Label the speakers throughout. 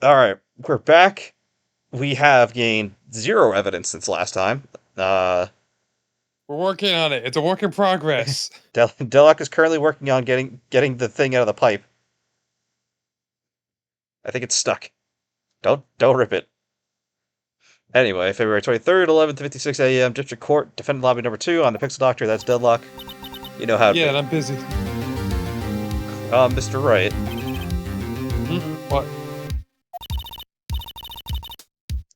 Speaker 1: Alright, we're back. We have gained zero evidence since last time.
Speaker 2: We're working on it. It's a work in progress.
Speaker 1: Deluck is currently working on getting the thing out of the pipe. I think it's stuck. Don't rip it. Anyway, February 23rd, 11:56 a.m., District Court, Defendant Lobby number 2, on the Pixel Doctor, that's Deadlock. You know how to
Speaker 2: Yeah,
Speaker 1: be.
Speaker 2: and I'm busy.
Speaker 1: Mr. Wright.
Speaker 2: What?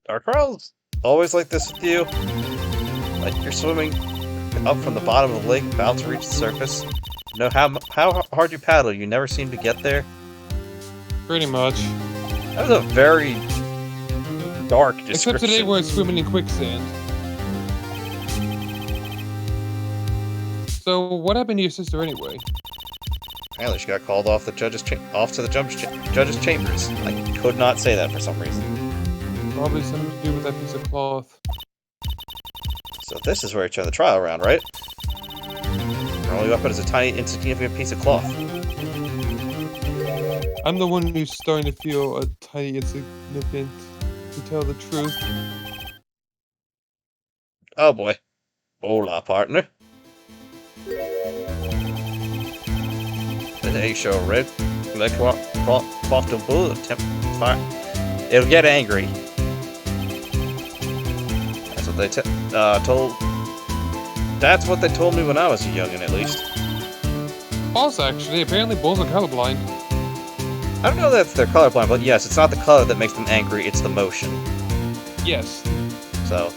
Speaker 1: Are trials always like this with you? Like you're swimming up from the bottom of the lake, about to reach the surface? You know how hard you paddle, you never seem to get there?
Speaker 2: Pretty much.
Speaker 1: That was a very dark description.
Speaker 2: Except today we're swimming in quicksand. So, what happened to your sister anyway?
Speaker 1: Apparently she got called off to the judge's chambers. I could not say that for some reason.
Speaker 2: Probably something to do with that piece of cloth.
Speaker 1: So this is where you turn the trial around, right? Your only weapon is a tiny, insignificant piece of cloth.
Speaker 2: I'm the one who's starting to feel a tiny insignificant, to tell the truth.
Speaker 1: Oh boy. Hola, partner. Today show red. Like cloth to bull attempt fire. It'll get angry. That's what they told. That's what they told me when I was a youngin', at least.
Speaker 2: False, actually. Apparently, bulls are colorblind.
Speaker 1: I don't know that they're colorblind, but yes, it's not the color that makes them angry, it's the motion.
Speaker 2: Yes.
Speaker 1: So,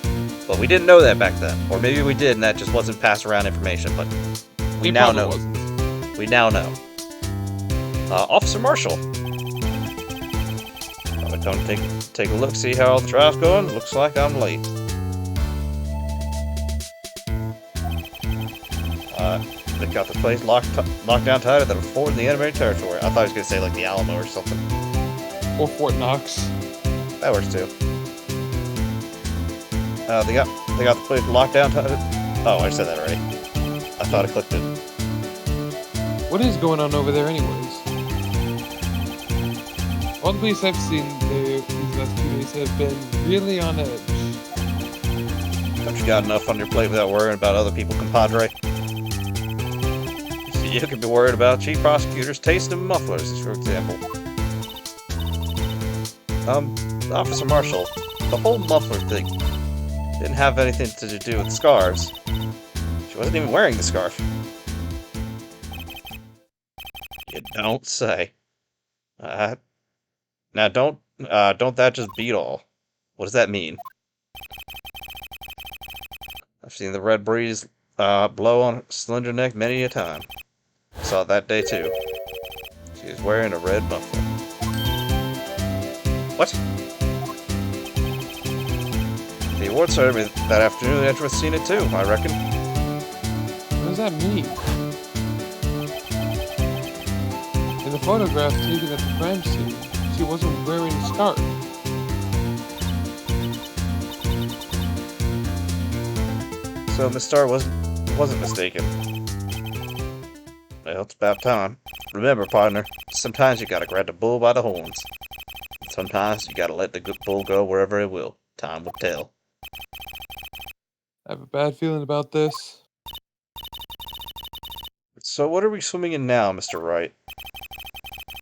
Speaker 1: but we didn't know that back then. Or maybe we did, and that just wasn't passed around information, but we
Speaker 2: It
Speaker 1: now
Speaker 2: probably
Speaker 1: know.
Speaker 2: wasn't.
Speaker 1: We now know. Officer Marshall. I'm gonna come take a look, see how all the trial's going. Looks like I'm late. They got the place locked down tighter than a fort in the enemy territory. I thought he was gonna say like the Alamo or something.
Speaker 2: Or Fort Knox.
Speaker 1: That works too. They got the place locked down tighter. Oh, I said that already. I thought I clicked it.
Speaker 2: What is going on over there anyways? All the police I've seen there these last 2 days have been really on edge.
Speaker 1: Don't you got enough on your plate without worrying about other people, compadre? You could be worried about chief prosecutors' taste in mufflers, for example. Officer Marshall, the whole muffler thing didn't have anything to do with scarves. She wasn't even wearing the scarf. You don't say. Now don't that just beat all? What does that mean? I've seen the red breeze blow on her slender neck many a time. Saw it that day too. She was wearing a red muffler. What? The award ceremony that afternoon, Edgeworth seen it too, I reckon.
Speaker 2: What does that mean? In the photograph taken at the crime scene, she wasn't wearing a scarf.
Speaker 1: So Miss Starr wasn't mistaken. Well, it's about time. Remember, partner, sometimes you gotta grab the bull by the horns. Sometimes you gotta let the good bull go wherever it will. Time will tell.
Speaker 2: I have a bad feeling about this.
Speaker 1: So what are we swimming in now, Mr. Wright?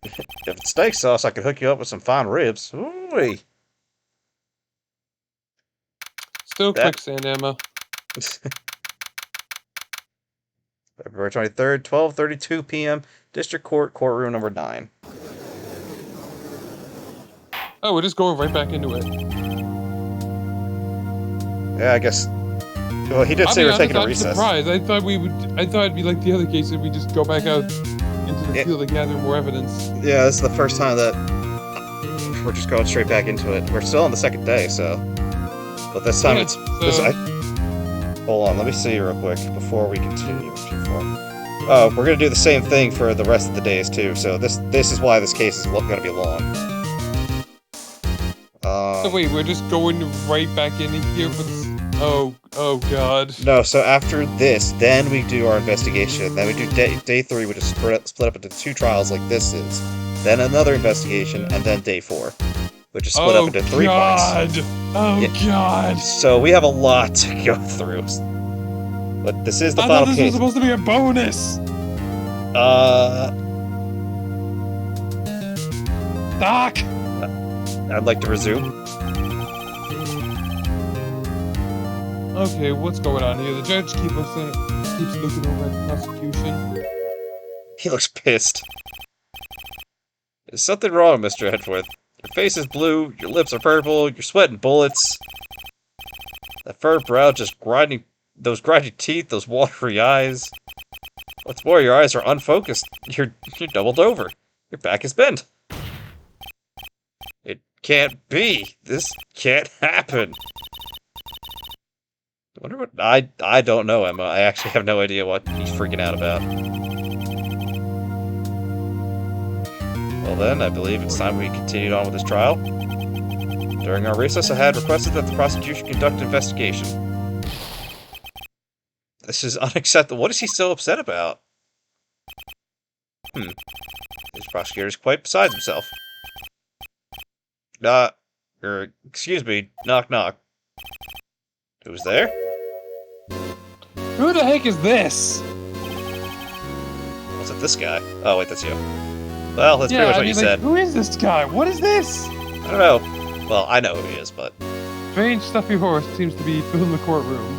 Speaker 1: If it's steak sauce, I could hook you up with some fine ribs. Ooh-wee.
Speaker 2: Still quicksand, Emma.
Speaker 1: February 23rd, 12:32 p.m., District Court, courtroom number 9.
Speaker 2: Oh, we're just going right back into it.
Speaker 1: Yeah, I guess. Well, he did say we're taking a recess.
Speaker 2: I'm surprised. I thought it'd be like the other case if we just go back out into the field and gather more evidence.
Speaker 1: Yeah, this is the first time that we're just going straight back into it. We're still on the second day, so. But this time hold on, let me see real quick before we continue. Oh, we're gonna do the same thing for the rest of the days too. So this is why this case is gonna be long.
Speaker 2: So wait, we're just going right back in here for this. Oh god.
Speaker 1: No, so after this, then we do our investigation. Then we do day 3, which is split up into 2 trials like this is. Then another investigation, and then day 4. which is split up into 3 points.
Speaker 2: Oh God!
Speaker 1: So we have a lot to go through. But this is the final
Speaker 2: thought this was supposed to be a bonus! Doc!
Speaker 1: I'd like to resume.
Speaker 2: Okay, what's going on here? The judge keeps looking over at the prosecution.
Speaker 1: He looks pissed. There's something wrong, Mr. Edgeworth. Your face is blue, your lips are purple, you're sweating bullets. That furrowed brow just grinding, those grinding teeth, those watery eyes. What's more, your eyes are unfocused. You're doubled over. Your back is bent. It can't be. This can't happen. I wonder what... I don't know, Emma. I actually have no idea what he's freaking out about. Well then, I believe it's time we continued on with this trial. During our recess, I had requested that the prosecution conduct an investigation. This is unacceptable. What is he so upset about? This prosecutor is quite beside himself. Excuse me, knock knock. Who's there?
Speaker 2: Who the heck is this?
Speaker 1: Was it this guy? Oh wait, that's you. Well, that's pretty much what you said.
Speaker 2: Who is this guy? What is this?
Speaker 1: I don't know. Well, I know who he is, but...
Speaker 2: Strange stuffy horse seems to be filling the courtroom.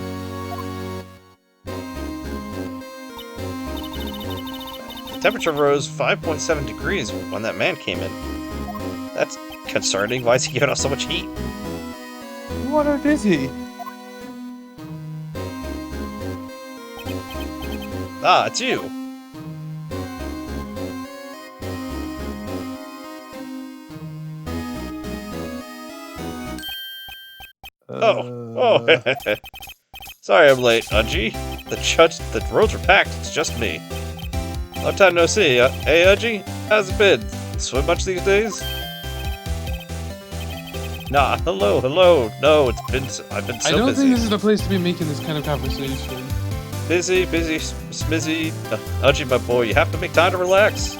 Speaker 1: The temperature rose 5.7 degrees when that man came in. That's concerning. Why is he giving off so much heat?
Speaker 2: What on earth is he?
Speaker 1: Ah, it's you. Oh. Sorry I'm late, Udgy. The roads are packed. It's just me. Long time no see. Hey, Udgy, how's it been? Swim much these days? Nah, hello. No, I've been so busy.
Speaker 2: I don't think this is the place to be making this kind of conversation.
Speaker 1: Busy, smizzy. Udgy, my boy, you have to make time to relax.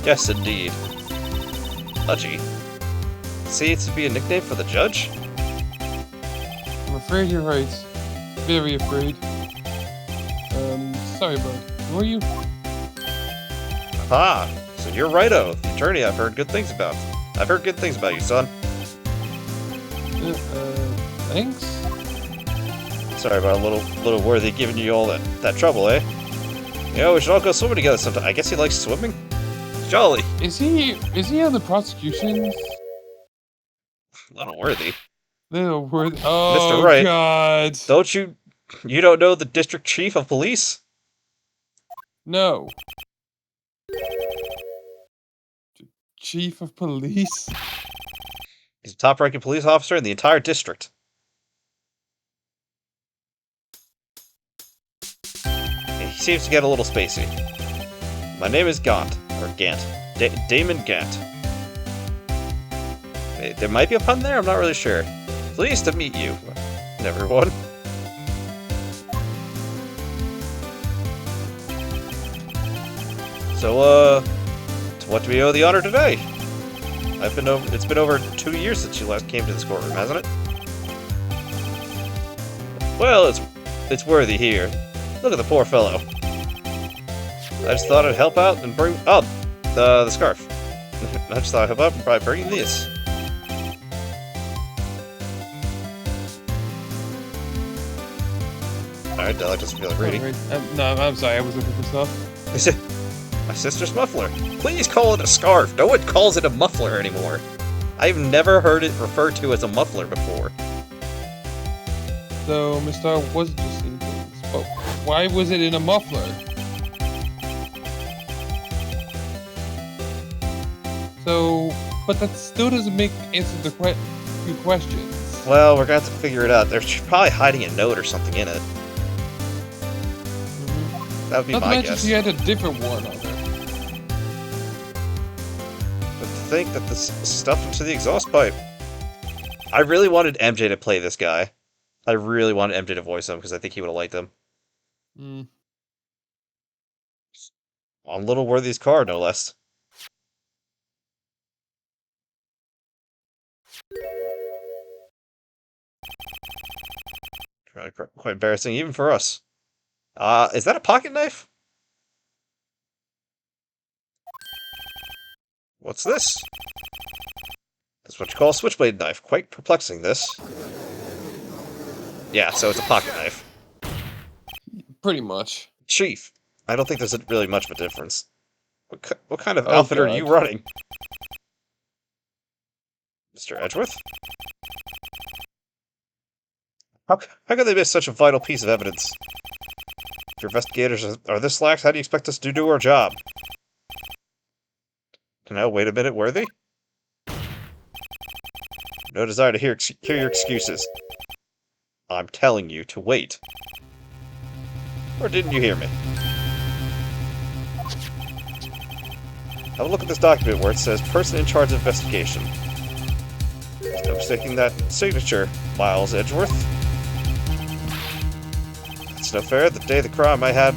Speaker 1: Yes, indeed. Udgy. See, it's to be a nickname for the judge?
Speaker 2: I'm afraid you're right. Very afraid. Sorry, bud. Who are you?
Speaker 1: Ah, so you're Righto, the attorney I've heard good things about. I've heard good things about you, son.
Speaker 2: Thanks?
Speaker 1: Sorry about a little worthy giving you all that trouble, eh? You know, we should all go swimming together sometime. I guess he likes swimming? Jolly.
Speaker 2: Is he on the prosecution's?
Speaker 1: Little worthy.
Speaker 2: Little worthy. Oh,
Speaker 1: Mr. Wright,
Speaker 2: God.
Speaker 1: You don't know the district chief of police?
Speaker 2: No. Chief of police?
Speaker 1: He's a top-ranking police officer in the entire district. He seems to get a little spacey. My name is Gant, or Gant. Damon Gant. There might be a pun there, I'm not really sure. Pleased to meet you, everyone. So, what do we owe the honor today? It's been over 2 years since you last came to this courtroom, hasn't it? Well, it's worthy here. Look at the poor fellow. I just thought I'd help out and bring... Oh, the scarf. I just thought I'd help out by bringing this. Alright, Delic doesn't feel like reading.
Speaker 2: No, I'm sorry, I was looking for stuff.
Speaker 1: Is it my sister's muffler? Please call it a scarf. No one calls it a muffler anymore. I've never heard it referred to as a muffler before.
Speaker 2: So, Mr. wasn't just seeing things, but why was it in a muffler? So, but that still doesn't answer the few questions.
Speaker 1: Well, we're gonna have to figure it out. They're probably hiding a note or something in it. That would be my guess.
Speaker 2: She had a different one on her.
Speaker 1: But to think that this stuffed into the exhaust pipe. I really wanted MJ to play this guy. I really wanted MJ to voice him because I think he would have liked him. On Little Worthy's car, no less. Really quite embarrassing, even for us. Is that a pocket knife? What's this? That's what you call a switchblade knife. Quite perplexing, this. Yeah, so it's a pocket knife.
Speaker 2: Pretty much.
Speaker 1: Chief, I don't think there's really much of a difference. What kind of
Speaker 2: Oh,
Speaker 1: outfit are you
Speaker 2: God.
Speaker 1: running? Mr. Edgeworth? How could they miss such a vital piece of evidence? If your investigators are this lax, how do you expect us to do our job? No, wait a minute, Worthy? No desire to hear your excuses. I'm telling you to wait. Or didn't you hear me? Have a look at this document where it says person in charge of investigation. There's no mistaking that signature, Miles Edgeworth. It's no fair. The day of the crime I had...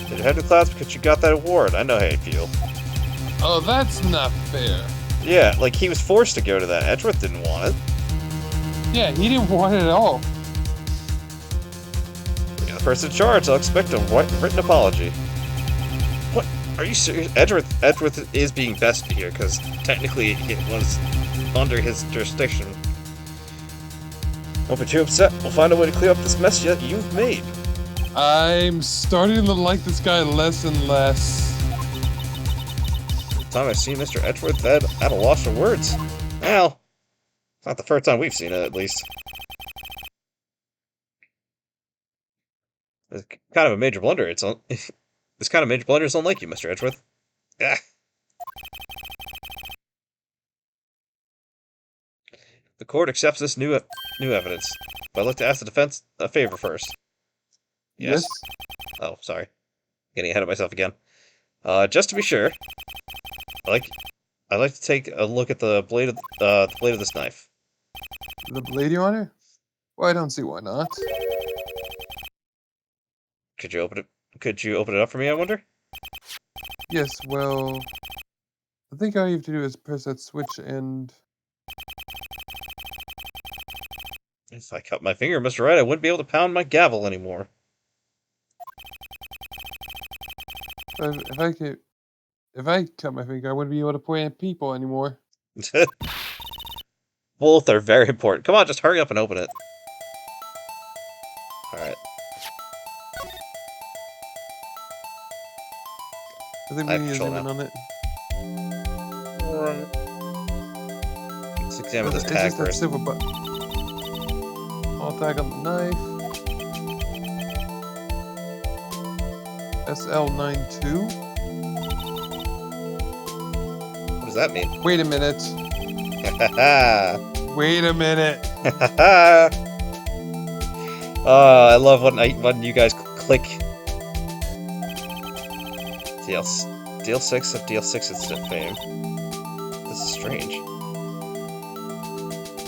Speaker 1: Did you head to the clouds because you got that award? I know how you feel.
Speaker 2: Oh, that's not fair.
Speaker 1: Yeah, like he was forced to go to that. Edgeworth didn't want it.
Speaker 2: Yeah, he didn't want it at all.
Speaker 1: Yeah, the person in charge, I'll expect a written apology. What? Are you serious? Edgeworth is being bested here, because technically it was under his jurisdiction. Don't be too upset. We'll find a way to clear up this mess you've made.
Speaker 2: I'm starting to like this guy less and less.
Speaker 1: The time I've seen Mr. Edgeworth at a loss for words. Well, it's not the first time we've seen it, at least. It's kind of a major blunder. This kind of major blunder is unlike you, Mr. Edgeworth. Ah. The court accepts this new evidence, but I'd like to ask the defense a favor first. Yes? Oh, sorry. Getting ahead of myself again. Just to be sure, I'd like to take a look at the blade of this knife.
Speaker 2: The blade, Your Honor? Well, I don't see why not.
Speaker 1: Could you open it up for me, I wonder?
Speaker 2: Yes, well... I think all you have to do is press that switch and...
Speaker 1: If I cut my finger, Mr. Wright, I wouldn't be able to pound my gavel anymore.
Speaker 2: If I cut my finger, I wouldn't be able to point at people anymore.
Speaker 1: Both are very important. Come on, just hurry up and open it. Alright.
Speaker 2: I think
Speaker 1: I
Speaker 2: we
Speaker 1: have
Speaker 2: need to
Speaker 1: control
Speaker 2: zoom in on it.
Speaker 1: Let's examine this
Speaker 2: It's
Speaker 1: tag
Speaker 2: just that
Speaker 1: first.
Speaker 2: silver button. All tag on the knife. SL92.
Speaker 1: What does that mean?
Speaker 2: Wait a minute.
Speaker 1: Haha.
Speaker 2: Wait a minute.
Speaker 1: I love when you guys click Deal 6 of Deal 6 instant fame. This is strange.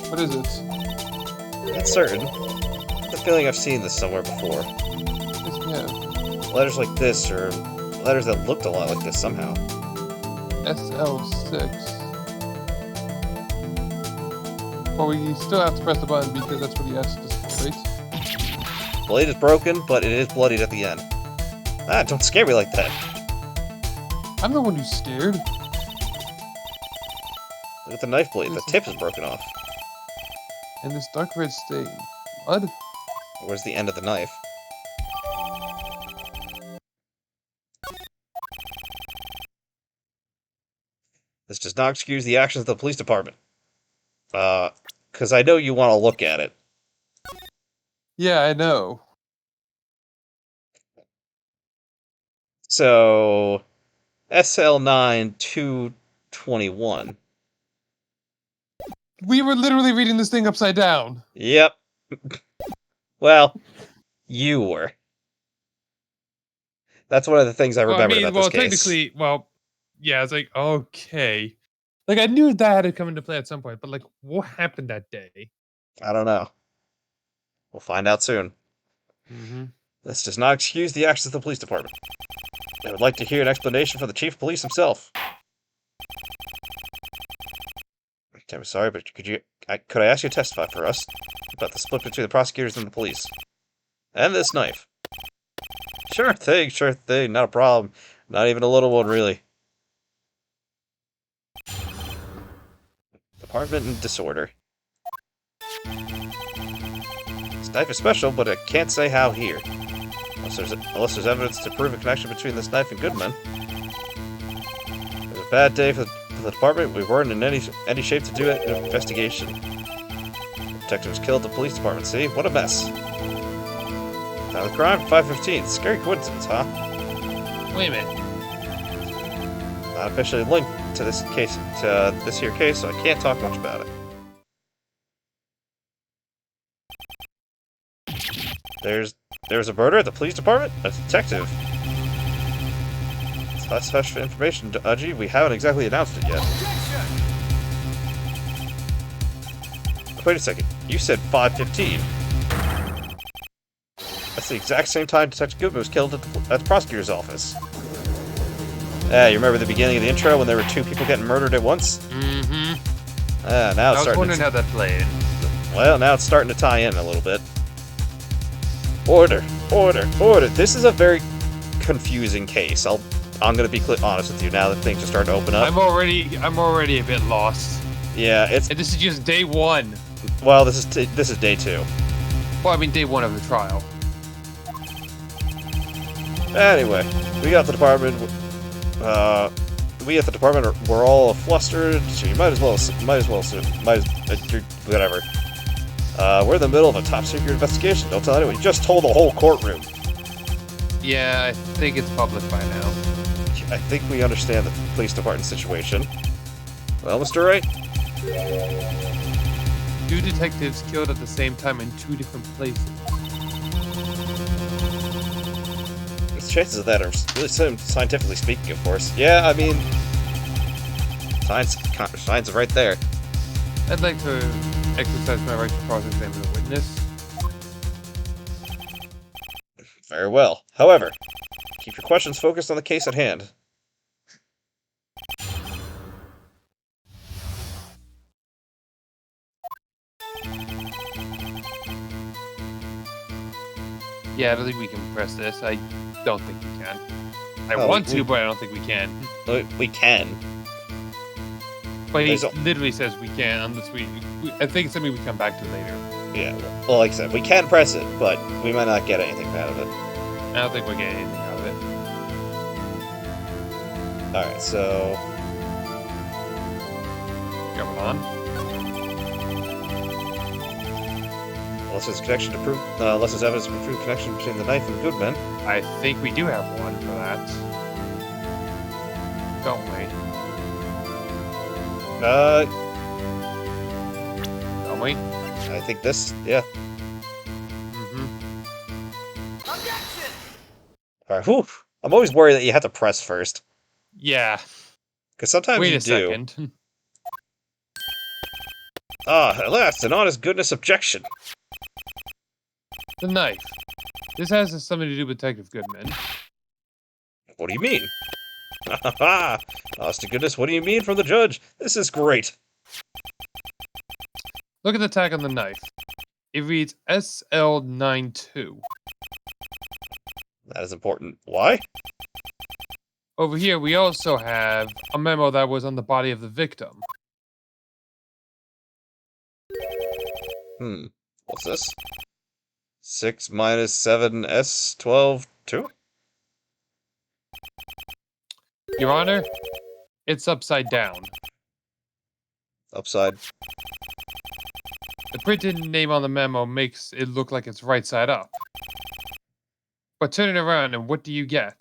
Speaker 2: What is it?
Speaker 1: Not certain. I have the feeling I've seen this somewhere before.
Speaker 2: Yeah.
Speaker 1: Letters like this, or letters that looked a lot like this somehow.
Speaker 2: SL6. Well, we still have to press the button because that's what he asked us for, right?
Speaker 1: Blade is broken, but it is bloodied at the end. Ah, don't scare me like that.
Speaker 2: I'm the one who's scared.
Speaker 1: Look at the knife blade. The tip is broken off.
Speaker 2: And this dark red stain. Blood?
Speaker 1: Where's the end of the knife? This does not excuse the actions of the police department. Because I know you want to look at it.
Speaker 2: Yeah, I know.
Speaker 1: So, SL9 221.
Speaker 2: We were literally reading this thing upside down.
Speaker 1: Yep. Well, you were. That's one of the things I remembered about this case.
Speaker 2: Technically, yeah, it's like, okay. Like, I knew that had come into play at some point, but, like, what happened that day?
Speaker 1: I don't know. We'll find out soon.
Speaker 2: Mm-hmm.
Speaker 1: This does not excuse the actions of the police department. I would like to hear an explanation from the chief of police himself. I'm sorry, but could I ask you to testify for us? about the split between the prosecutors and the police. And this knife. Sure thing, not a problem. Not even a little one, really. Department in disorder. This knife is special, but I can't say how here. Unless there's evidence to prove a connection between this knife and Goodman. It was a bad day for the department. We weren't in any shape to do an investigation. The detective was killed at the police department, see? What a mess. Time of the crime, 5:15. Scary coincidence, huh?
Speaker 2: Wait a minute.
Speaker 1: Not officially linked to this case, this here case, so I can't talk much about it. There's a murder at the police department? A detective. That's special information, Udgy. We haven't exactly announced it yet. Wait a second. You said 5:15. That's the exact same time Detective Goodman was killed at the prosecutor's office. Yeah, you remember the beginning of the intro when there were two people getting murdered at once?
Speaker 3: Mm-hmm.
Speaker 1: Now it's
Speaker 3: I was wondering how that played.
Speaker 1: Well, now it's starting to tie in a little bit. Order. This is a very confusing case. I'm gonna be honest with you now that things are starting to open up.
Speaker 3: I'm already a bit lost.
Speaker 1: Yeah,
Speaker 3: And this is just day one.
Speaker 1: well, this is day 2.
Speaker 3: Well, I mean day one of the trial.
Speaker 1: Anyway, we got the department. We at the department we're all flustered. So you might as well whatever. We're in the middle of a top secret investigation. Don't tell anyone. You just told the whole courtroom.
Speaker 3: Yeah, I think it's public by now.
Speaker 1: I think we understand the police department situation. Well, Mr. Wright?
Speaker 3: 2 detectives killed at the same time in 2 different places.
Speaker 1: The chances of that are really scientifically speaking, of course. Yeah, I mean, science is right there.
Speaker 3: I'd like to exercise my right to cross-examine a witness.
Speaker 1: Very well. However, keep your questions focused on the case at hand.
Speaker 3: Yeah, I don't think we can press this. I don't think we can. I
Speaker 1: Oh,
Speaker 3: want to, but I don't think we can.
Speaker 1: We can.
Speaker 3: But he
Speaker 1: There's
Speaker 3: literally says we can, unless I think it's something we come back to later.
Speaker 1: Yeah. Well, like I said, we can press it, but we might not get anything out of it.
Speaker 3: I don't think we'll get anything out of it.
Speaker 1: Alright, so...
Speaker 3: Going on.
Speaker 1: Unless there's connection to prove... unless there's evidence to prove connection between the knife and the Goodman.
Speaker 3: I think we do have one for that. Don't we? Don't we?
Speaker 1: I think this... yeah.
Speaker 3: Mm-hmm.
Speaker 1: Alright, whew. I'm always worried that you have to press first.
Speaker 3: Yeah.
Speaker 1: Because sometimes
Speaker 3: Wait
Speaker 1: you
Speaker 3: a
Speaker 1: do.
Speaker 3: second.
Speaker 1: At last, an honest goodness objection.
Speaker 3: The knife. This has something to do with Detective Goodman.
Speaker 1: What do you mean? Honest to goodness, what do you mean from the judge? This is great.
Speaker 3: Look at the tag on the knife. It reads SL92.
Speaker 1: That is important. Why?
Speaker 3: Over here, we also have a memo that was on the body of the victim.
Speaker 1: What's this? 6 minus 7 S12 2?
Speaker 3: Your Honor, it's upside down.
Speaker 1: Upside.
Speaker 3: The printed name on the memo makes it look like it's right side up. But turn it around and what do you get?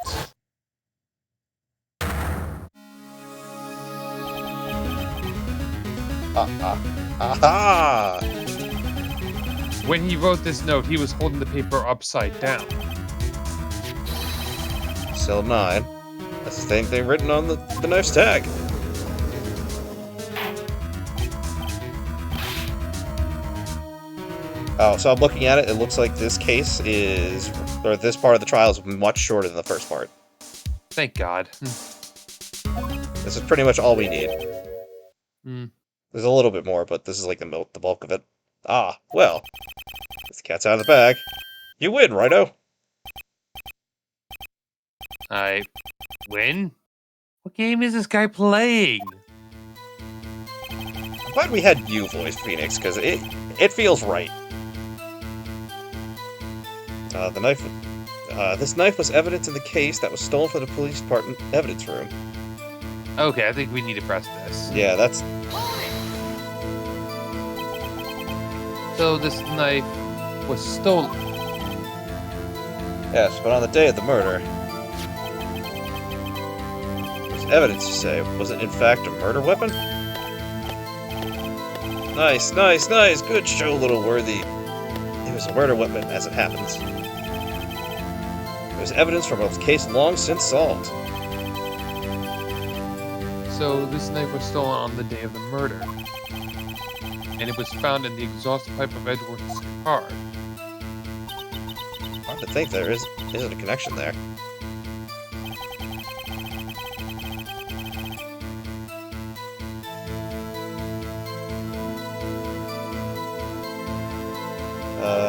Speaker 1: Aha!
Speaker 3: When he wrote this note, he was holding the paper upside down.
Speaker 1: Cell 9. That's the same thing written on the knife's tag. Oh, so I'm looking at it. It looks like this case is, or this part of the trial is much shorter than the first part.
Speaker 3: Thank God.
Speaker 1: This is pretty much all we need.
Speaker 3: Hmm.
Speaker 1: There's a little bit more, but this is like the bulk of it. Ah, well. This cat's out of the bag. You win, Righto.
Speaker 3: I win? What game is this guy playing?
Speaker 1: I'm glad we had you voice Phoenix, because it feels right. The knife... this knife was evidence in the case that was stolen from the police department evidence room.
Speaker 3: Okay, I think we need to press this.
Speaker 1: Yeah, that's...
Speaker 3: So this knife was stolen.
Speaker 1: Yes, but on the day of the murder... There's evidence, you say. Was it in fact a murder weapon? Nice, nice, nice! Good show, little worthy. It was a murder weapon, as it happens. There's evidence from a case long since solved.
Speaker 3: So this knife was stolen on the day of the murder. And it was found in the exhaust pipe of Edward's car.
Speaker 1: Hard to think there isn't a connection there.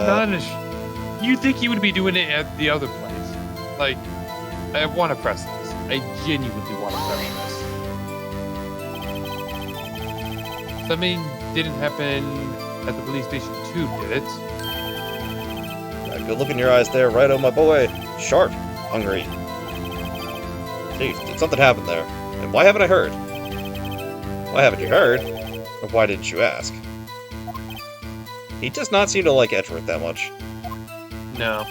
Speaker 3: Vanish. You think he would be doing it at the other place? Like, I want to press this. I genuinely want to press this. Something didn't happen at the police station too, did it?
Speaker 1: Good look in your eyes there, Righto, my boy. Sharp. Hungry. Gee, did something happen there? And why haven't I heard? Why haven't you heard? Or why didn't you ask? He does not seem to like Edward that much.
Speaker 3: No.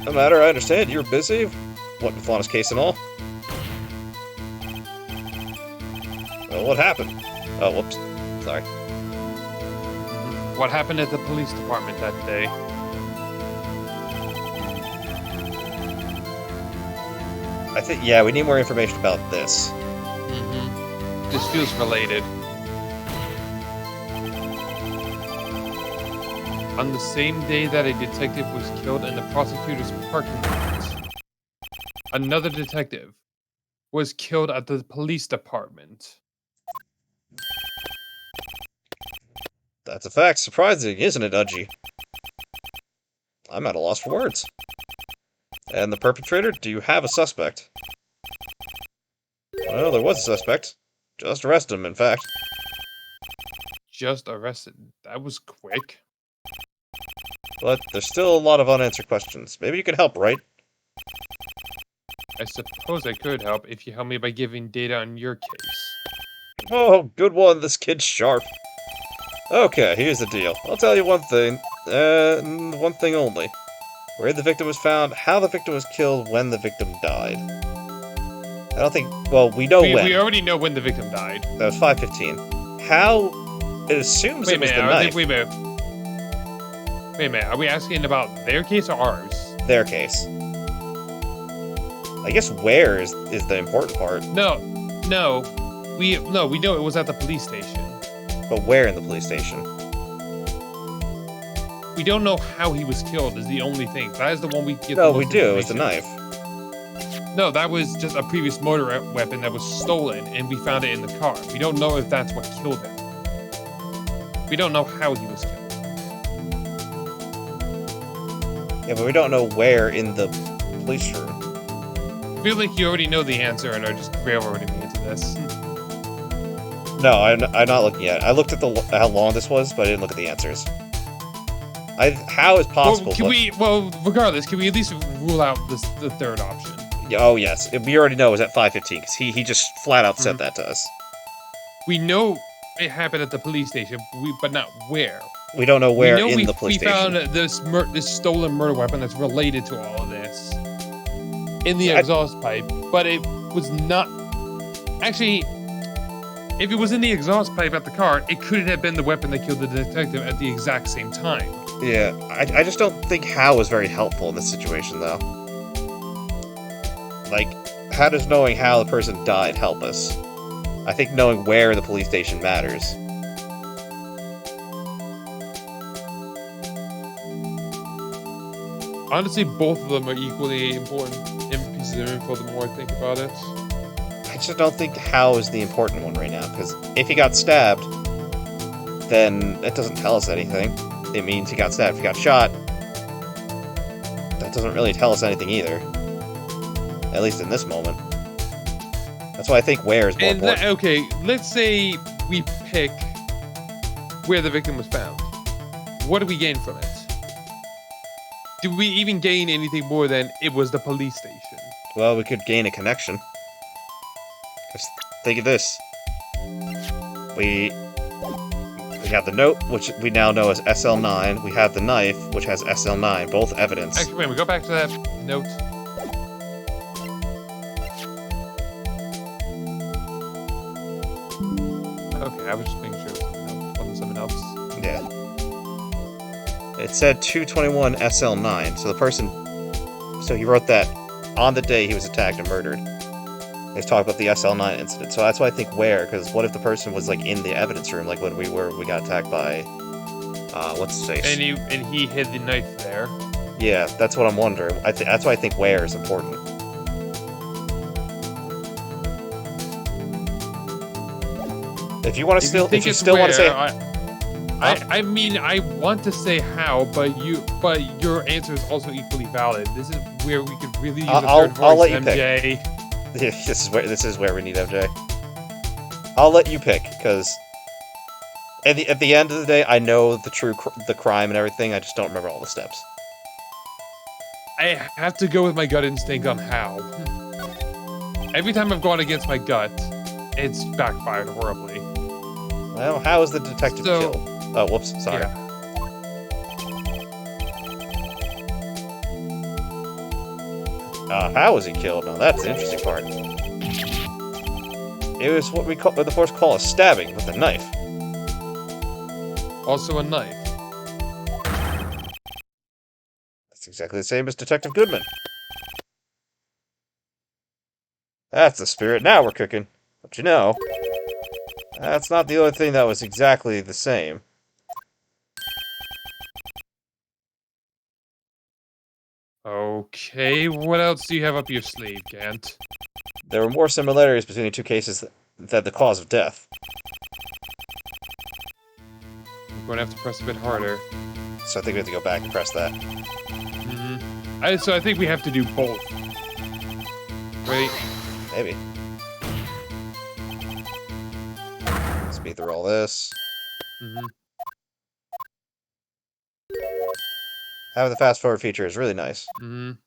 Speaker 1: No matter, I understand. You're busy. What, with Lana's case and all? Well, what happened? Oh, whoops. Sorry.
Speaker 3: What happened at the police department that day?
Speaker 1: I think, yeah, we need more information about this.
Speaker 3: This feels related. On the same day that a detective was killed in the prosecutor's parking lot, another detective was killed at the police department.
Speaker 1: That's a fact. Surprising, isn't it, Udgy? I'm at a loss for words. And the perpetrator? Do you have a suspect? Well, there was a suspect. Just arrested him, in fact.
Speaker 3: Just arrested. That was quick.
Speaker 1: But there's still a lot of unanswered questions. Maybe you can help, right?
Speaker 3: I suppose I could help if you help me by giving data on your case.
Speaker 1: Oh, good one. This kid's sharp. Okay, here's the deal. I'll tell you one thing. One thing only. Where the victim was found, how the victim was killed, when the victim died. I don't think... Well, we know when.
Speaker 3: We already know when the victim died.
Speaker 1: That was 5:15. How... It assumes it was the knife.
Speaker 3: Wait a minute. Are we asking about their case or ours?
Speaker 1: Their case. I guess where is the important part.
Speaker 3: No. We know it was at the police station.
Speaker 1: But where in the police station?
Speaker 3: We don't know how he was killed is the only thing. That is the one we get.
Speaker 1: No, we do. It's a knife.
Speaker 3: No, that was just a previous murder weapon that was stolen, and we found it in the car. We don't know if that's what killed him. We don't know how he was killed.
Speaker 1: Yeah, but we don't know where in the police room.
Speaker 3: I feel like you already know the answer and are just railroading me into this.
Speaker 1: No, I'm not looking at it. I looked at how long this was, but I didn't look at the answers. How is possible?
Speaker 3: Regardless, can we at least rule out the third option?
Speaker 1: Oh, yes. We already know it was at 5:15, because he just flat out said that to us.
Speaker 3: We know it happened at the police station, but not where.
Speaker 1: We don't know where in the police station.
Speaker 3: We found this stolen murder weapon that's related to all of this in the exhaust pipe, but it was not... Actually, if it was in the exhaust pipe at the car, it couldn't have been the weapon that killed the detective at the exact same time.
Speaker 1: Yeah, I just don't think how is very helpful in this situation, though. Like, how does knowing how the person died help us? I think knowing where in the police station matters.
Speaker 3: Honestly, both of them are equally important pieces of info the more I think about it.
Speaker 1: I just don't think how is the important one right now, because if he got stabbed, then it doesn't tell us anything. It means he got stabbed. If he got shot, that doesn't really tell us anything either. At least in this moment. That's why I think where is more important.
Speaker 3: Okay, let's say we pick where the victim was found. What do we gain from it? Do we even gain anything more than it was the police station?
Speaker 1: Well, we could gain a connection. Just think of this. We have the note, which we now know as SL9. We have the knife, which has SL9. Both evidence.
Speaker 3: Actually, wait, we go back to that note. Okay, I was just making sure it wasn't something else.
Speaker 1: Yeah. It said 221 SL9, so the person... So he wrote that on the day he was attacked and murdered. He's talking about the SL9 incident, so that's why I think where, because what if the person was, like, in the evidence room, like when we got attacked by... what's his face?
Speaker 3: And he hid the knife there.
Speaker 1: Yeah, that's what I'm wondering. That's why I think where is important. If you want to still... If you still want to say...
Speaker 3: I mean, I want to say how, but your answer is also equally valid. This is where we could really use a third voice,
Speaker 1: I'll let you
Speaker 3: MJ.
Speaker 1: pick. This is where we need MJ. I'll let you pick, because at the end of the day, I know the crime and everything. I just don't remember all the steps.
Speaker 3: I have to go with my gut instinct on how. Every time I've gone against my gut, it's backfired horribly.
Speaker 1: Well, how is the detective killed? Oh, whoops, sorry.
Speaker 3: Yeah.
Speaker 1: How was he killed? Now that's the interesting part. It was what the force call a stabbing with a knife.
Speaker 3: Also a knife.
Speaker 1: That's exactly the same as Detective Goodman. That's the spirit. Now we're cooking. But you know, that's not the only thing that was exactly the same.
Speaker 3: Okay, what else do you have up your sleeve, Gant?
Speaker 1: There were more similarities between the two cases than the cause of death.
Speaker 3: I'm going to have to press a bit harder.
Speaker 1: So I think we have to go back and press that.
Speaker 3: So I think we have to do both. Right?
Speaker 1: Maybe. Speed through all this. Having the fast forward feature is really nice. Alright,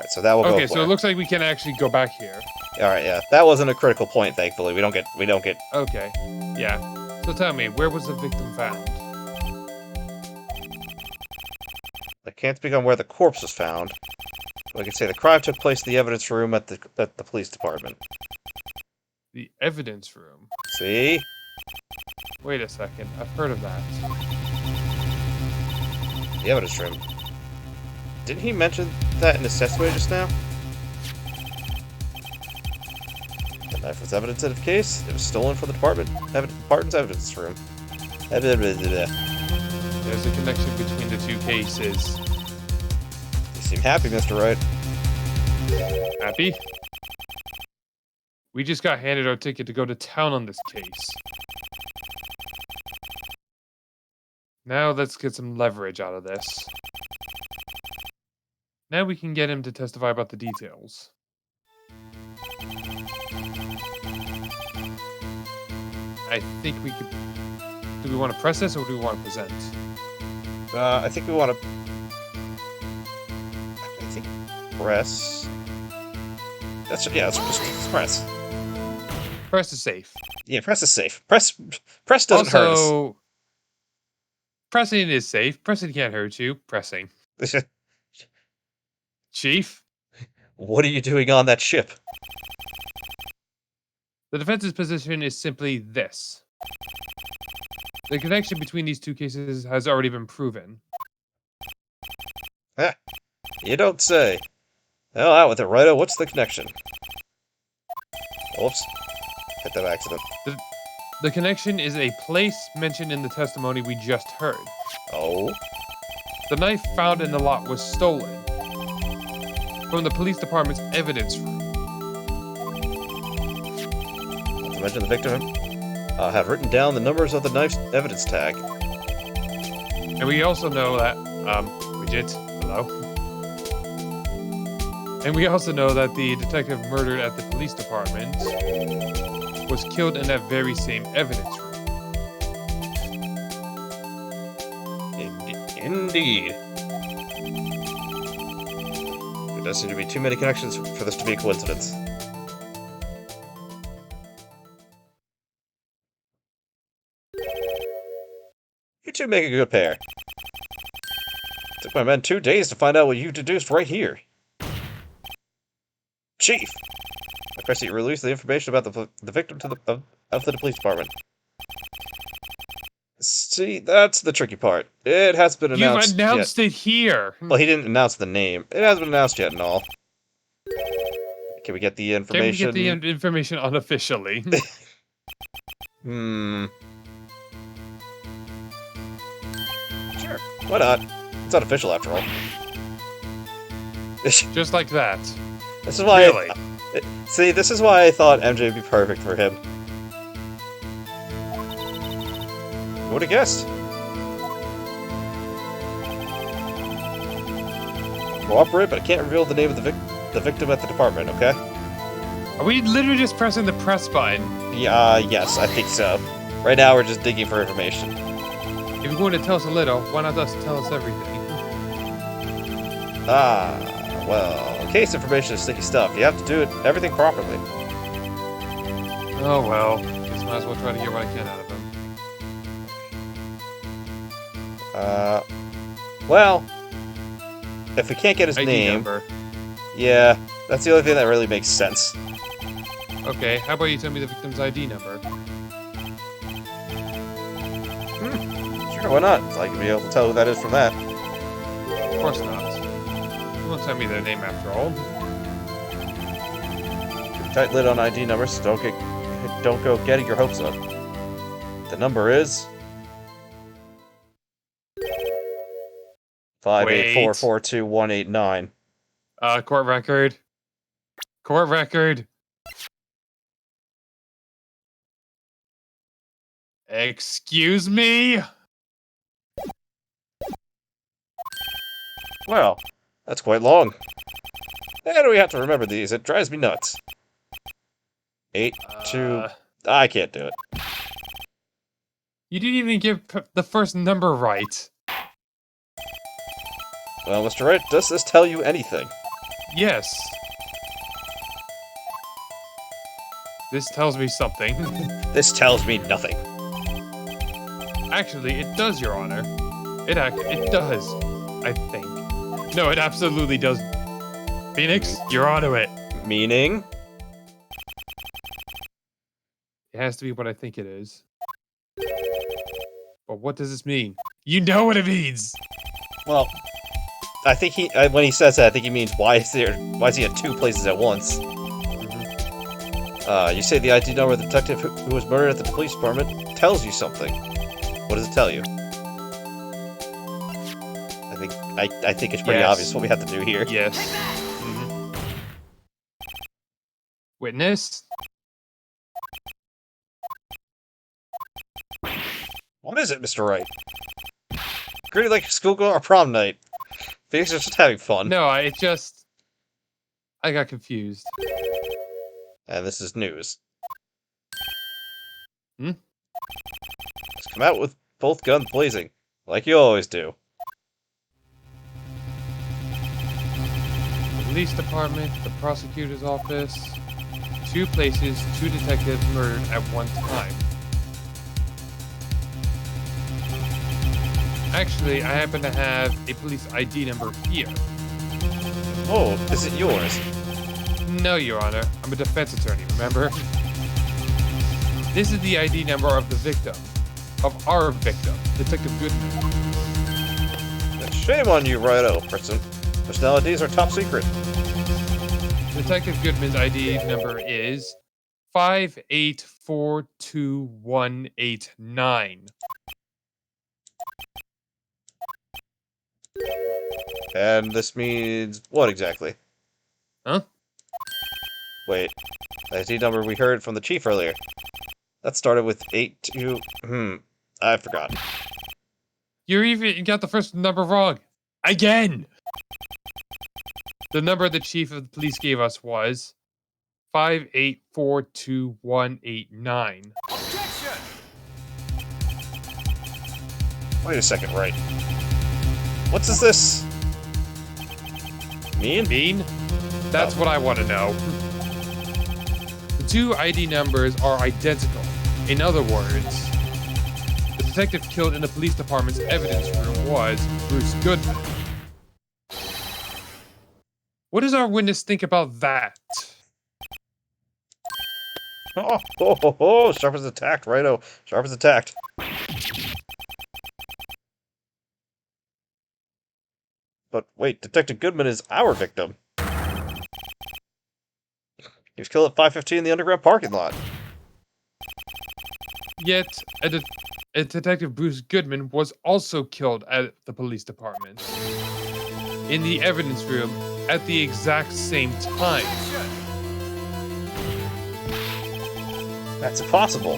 Speaker 1: so that will go.
Speaker 3: Okay, so it looks like we can actually go back here.
Speaker 1: Alright, yeah. That wasn't a critical point, thankfully. We don't get
Speaker 3: Okay. Yeah. So tell me, where was the victim found?
Speaker 1: I can't speak on where the corpse was found. But I can say the crime took place in the evidence room at the police department.
Speaker 3: The evidence room.
Speaker 1: See?
Speaker 3: Wait a second, I've heard of that.
Speaker 1: The evidence room. Didn't he mention that in his testimony just now? The knife was evidence of the case. It was stolen from the department's evidence room.
Speaker 3: There's a connection between the two cases.
Speaker 1: You seem happy, Mr. Wright.
Speaker 3: Happy? We just got handed our ticket to go to town on this case. Now let's get some leverage out of this. Now we can get him to testify about the details. I think we could... Do we want to press this or do we want to present?
Speaker 1: I think we want to... I think press... let's press.
Speaker 3: Press is safe.
Speaker 1: Yeah, press is safe. Press doesn't hurt us.
Speaker 3: Also, pressing is safe. Pressing can't hurt you. Pressing. Chief?
Speaker 1: What are you doing on that ship?
Speaker 3: The defense's position is simply this. The connection between these two cases has already been proven.
Speaker 1: Ah, you don't say. Well, out with it, Righto. What's the connection? Oops. Hit that accident.
Speaker 3: The connection is a place mentioned in the testimony we just heard.
Speaker 1: Oh?
Speaker 3: The knife found in the lot was stolen from the police department's evidence room.
Speaker 1: mentioned the victim have written down the numbers of the knife's evidence tag.
Speaker 3: And we also know that, Bridget, hello. And we also know that the detective murdered at the police department was killed in that very same evidence room.
Speaker 1: Indeed. There does seem to be too many connections for this to be a coincidence. You two make a good pair. Took my men 2 days to find out what you deduced right here. Chief! I request that you release the information about the victim to the police department. See, that's the tricky part. It hasn't been announced
Speaker 3: You've announced it here!
Speaker 1: Well, he didn't announce the name. It hasn't been announced yet and all. Can we get the information?
Speaker 3: Can we get the information unofficially?
Speaker 1: Sure, why not? It's unofficial after all.
Speaker 3: Just like that.
Speaker 1: This is why.
Speaker 3: Really?
Speaker 1: See, this is why I thought MJ would be perfect for him. Who would have guessed? Cooperate, but I can't reveal the name of the victim at the department, okay?
Speaker 3: Are we literally just pressing the press button?
Speaker 1: Yeah, yes, I think so. Right now, we're just digging for information.
Speaker 3: If you're going to tell us a little, why not just tell us everything?
Speaker 1: Well, case information is sticky stuff. You have to do everything properly.
Speaker 3: Oh well, just might as well try to get what I can out of him.
Speaker 1: Well, if we can't get his
Speaker 3: ID
Speaker 1: name,
Speaker 3: number.
Speaker 1: yeah, that's the only thing that really makes sense.
Speaker 3: Okay, how about you tell me the victim's ID number?
Speaker 1: Sure, why not? I'd like to be able to tell who that is from that.
Speaker 3: Of course not. You won't tell me their name after all.
Speaker 1: Keep a tight lid on ID numbers, so don't go getting your hopes up. The number is 58442-189.
Speaker 3: Court record. Court record. Excuse me?
Speaker 1: Well, that's quite long. How do we have to remember these? It drives me nuts. 82... I can't do it.
Speaker 3: You didn't even give the first number right.
Speaker 1: Well, Mr. Wright, does this tell you anything?
Speaker 3: Yes. This tells me something.
Speaker 1: This tells me nothing.
Speaker 3: Actually, it does, Your Honor. It does, I think. No, it absolutely does. Phoenix, you're onto it.
Speaker 1: Meaning?
Speaker 3: It has to be what I think it is. But what does this mean? You know what it means!
Speaker 1: Well, I think when he says that, I think he means why is he at 2 places at once? You say the ID number of the detective who was murdered at the police department tells you something. What does it tell you? I think it's pretty obvious what we have to do here.
Speaker 3: Yes. Witness?
Speaker 1: What is it, Mr. Wright? Gritty like a schoolgirl or prom night? Phoenix is just having fun.
Speaker 3: No, I got confused.
Speaker 1: And this is news.
Speaker 3: Hmm?
Speaker 1: Just come out with both guns blazing, like you always do.
Speaker 3: The police department, the prosecutor's office, 2 places, 2 detectives murdered at one time. Actually, I happen to have a police ID number here.
Speaker 1: Oh, is it yours?
Speaker 3: No, Your Honor. I'm a defense attorney, remember? This is the ID number of the victim. Of our victim, Detective Goodman.
Speaker 1: Shame on you, Righto, person. Personalities are top secret.
Speaker 3: Detective Goodman's ID number is 5842189.
Speaker 1: And this means what exactly?
Speaker 3: Huh?
Speaker 1: Wait, the ID number we heard from the chief earlier. That started with 8-2. I forgot.
Speaker 3: You got the first number wrong. Again! The number the chief of the police gave us was 5842189.
Speaker 1: Wait a second, Wright. What is this? Mean?
Speaker 3: Mean? That's what I want to know. The two ID numbers are identical. In other words, the detective killed in the police department's evidence room was Bruce Goodman. What does our witness think about that?
Speaker 1: Oh, sharp as attacked, righto. Sharp as attacked. But wait, Detective Goodman is our victim. He was killed at 5:15 in the underground parking lot.
Speaker 3: Yet, a Detective Bruce Goodman was also killed at the police department. In the evidence room at the exact same time.
Speaker 1: That's impossible.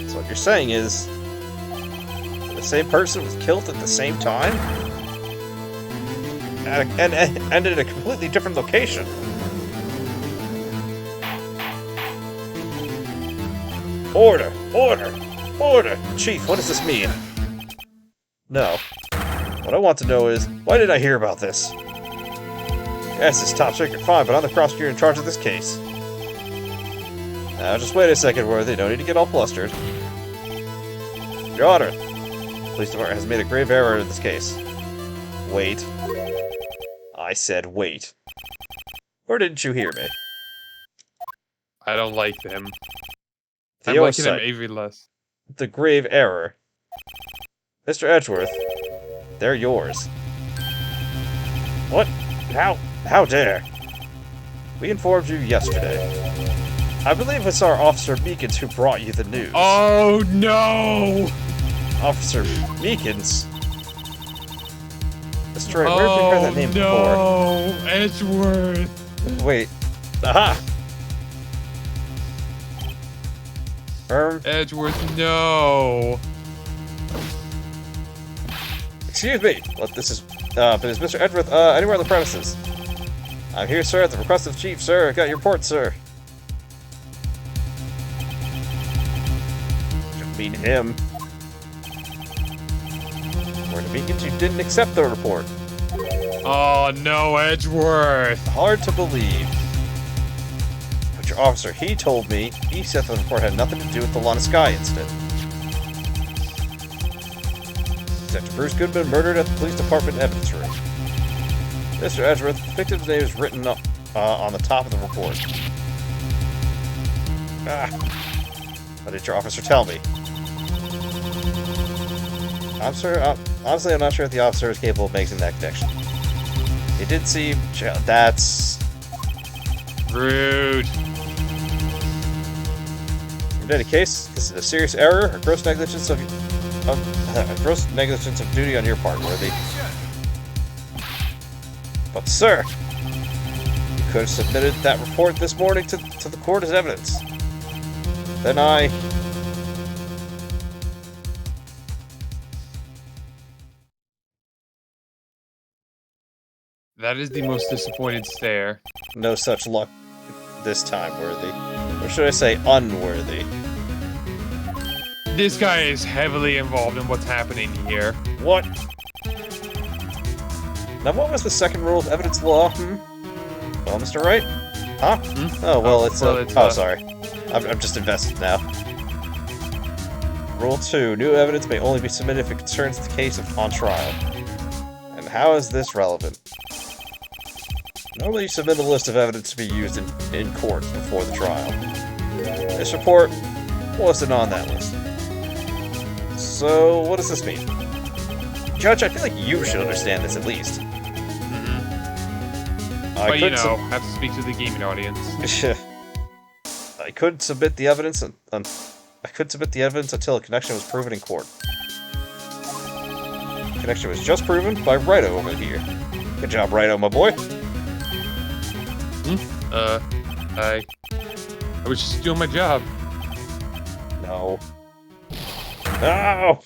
Speaker 1: So what you're saying is, the same person was killed at the same time? And in a completely different location. Order! Order! Order! Chief, what does this mean? No. What I want to know is, why did I hear about this? Yes, it's top secret, fine, but I'm the prosecutor in charge of this case. Now, just wait a second, Worthy. Don't need to get all flustered. Your Honor, the police department has made a grave error in this case. Wait. I said wait. Or didn't you hear me?
Speaker 3: I don't like them.
Speaker 1: The
Speaker 3: I'm liking them
Speaker 1: oversight.
Speaker 3: every less.
Speaker 1: The grave error. Mr. Edgeworth, they're yours. What? How dare? We informed you yesterday. I believe it's our Officer Meekins who brought you the news.
Speaker 3: Oh no!
Speaker 1: Officer Meekins? Mr. Wright, where have you heard that name
Speaker 3: no! Edgeworth!
Speaker 1: before? Wait. Aha!
Speaker 3: Edgeworth, no!
Speaker 1: Excuse me. But is Mr. Edgeworth anywhere on the premises? I'm here, sir, at the request of the chief, sir. I got your report, sir. Don't mean him. According to Meekins, you didn't accept the report.
Speaker 3: Oh no, Edgeworth!
Speaker 1: Hard to believe. But your officer, he told me, he said the report had nothing to do with the Lana Sky incident. Detective Bruce Goodman murdered at the police department evidence room. Mr. Edgeworth, the victim's name is written up on the top of the report. What did your officer tell me? Honestly, I'm not sure if the officer is capable of making that connection. It did seem that's
Speaker 3: rude.
Speaker 1: In any case, this is a serious error or gross negligence of duty on your part, Worthy. But sir, you could have submitted that report this morning to the court as evidence. Then
Speaker 3: That is the most disappointed stare.
Speaker 1: no such luck this time, Worthy. Or should I say, unworthy?
Speaker 3: This guy is heavily involved in what's happening here.
Speaker 1: What? Now, what was the second rule of evidence law? Well, Mr. Wright? Huh? Oh, well, oh, sorry. I'm just invested now. Rule 2. New evidence may only be submitted if it concerns the case on trial. And how is this relevant? Normally, you submit a list of evidence to be used in court before the trial. This report wasn't on that list. So, what does this mean? Judge, I feel like you should understand this at least.
Speaker 3: But you know, have to speak to the gaming audience.
Speaker 1: I couldn't submit the evidence until a connection was proven in court. Connection was just proven by Wright over here. Good job, Wright, my boy.
Speaker 3: I was just doing my job.
Speaker 1: No. No!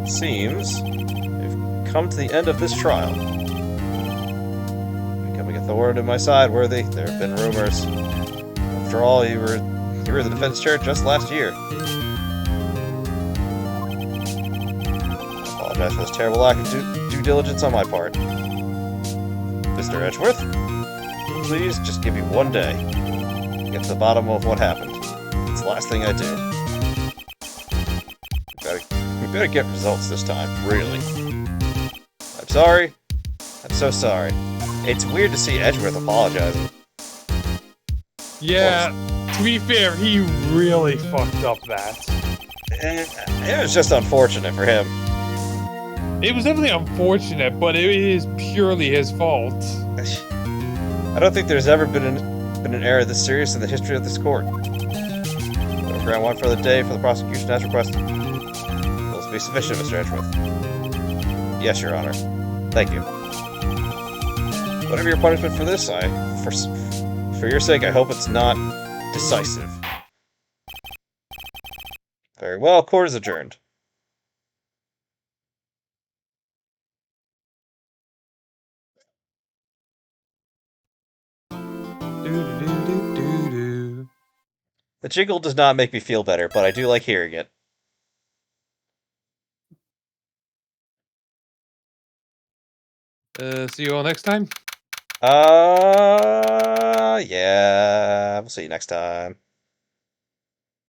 Speaker 1: Seems we've come to the end of this trial. Becoming a thorn in my side, Worthy. There have been rumors. After all, you were the defense chair just last year. I apologize for this terrible lack of due diligence on my part. Mr. Edgeworth, please just give me one day to get to the bottom of what happened. It's the last thing I do. We better get results this time, really. I'm sorry. I'm so sorry. It's weird to see Edgeworth apologizing.
Speaker 3: Yeah, to be fair, he really fucked up that.
Speaker 1: It was just unfortunate for him.
Speaker 3: It was definitely unfortunate, but it is purely his fault.
Speaker 1: I don't think there's ever been an error this serious in the history of this court. We'll grant one further day for the prosecution as requested. Will this be sufficient, Mr. Edgeworth? Yes, Your Honor. Thank you. Whatever your punishment for this, for your sake, I hope it's not decisive. Very well, court is adjourned. The jingle does not make me feel better, but I do like hearing it.
Speaker 3: See you all next time.
Speaker 1: Yeah. We'll see you next time.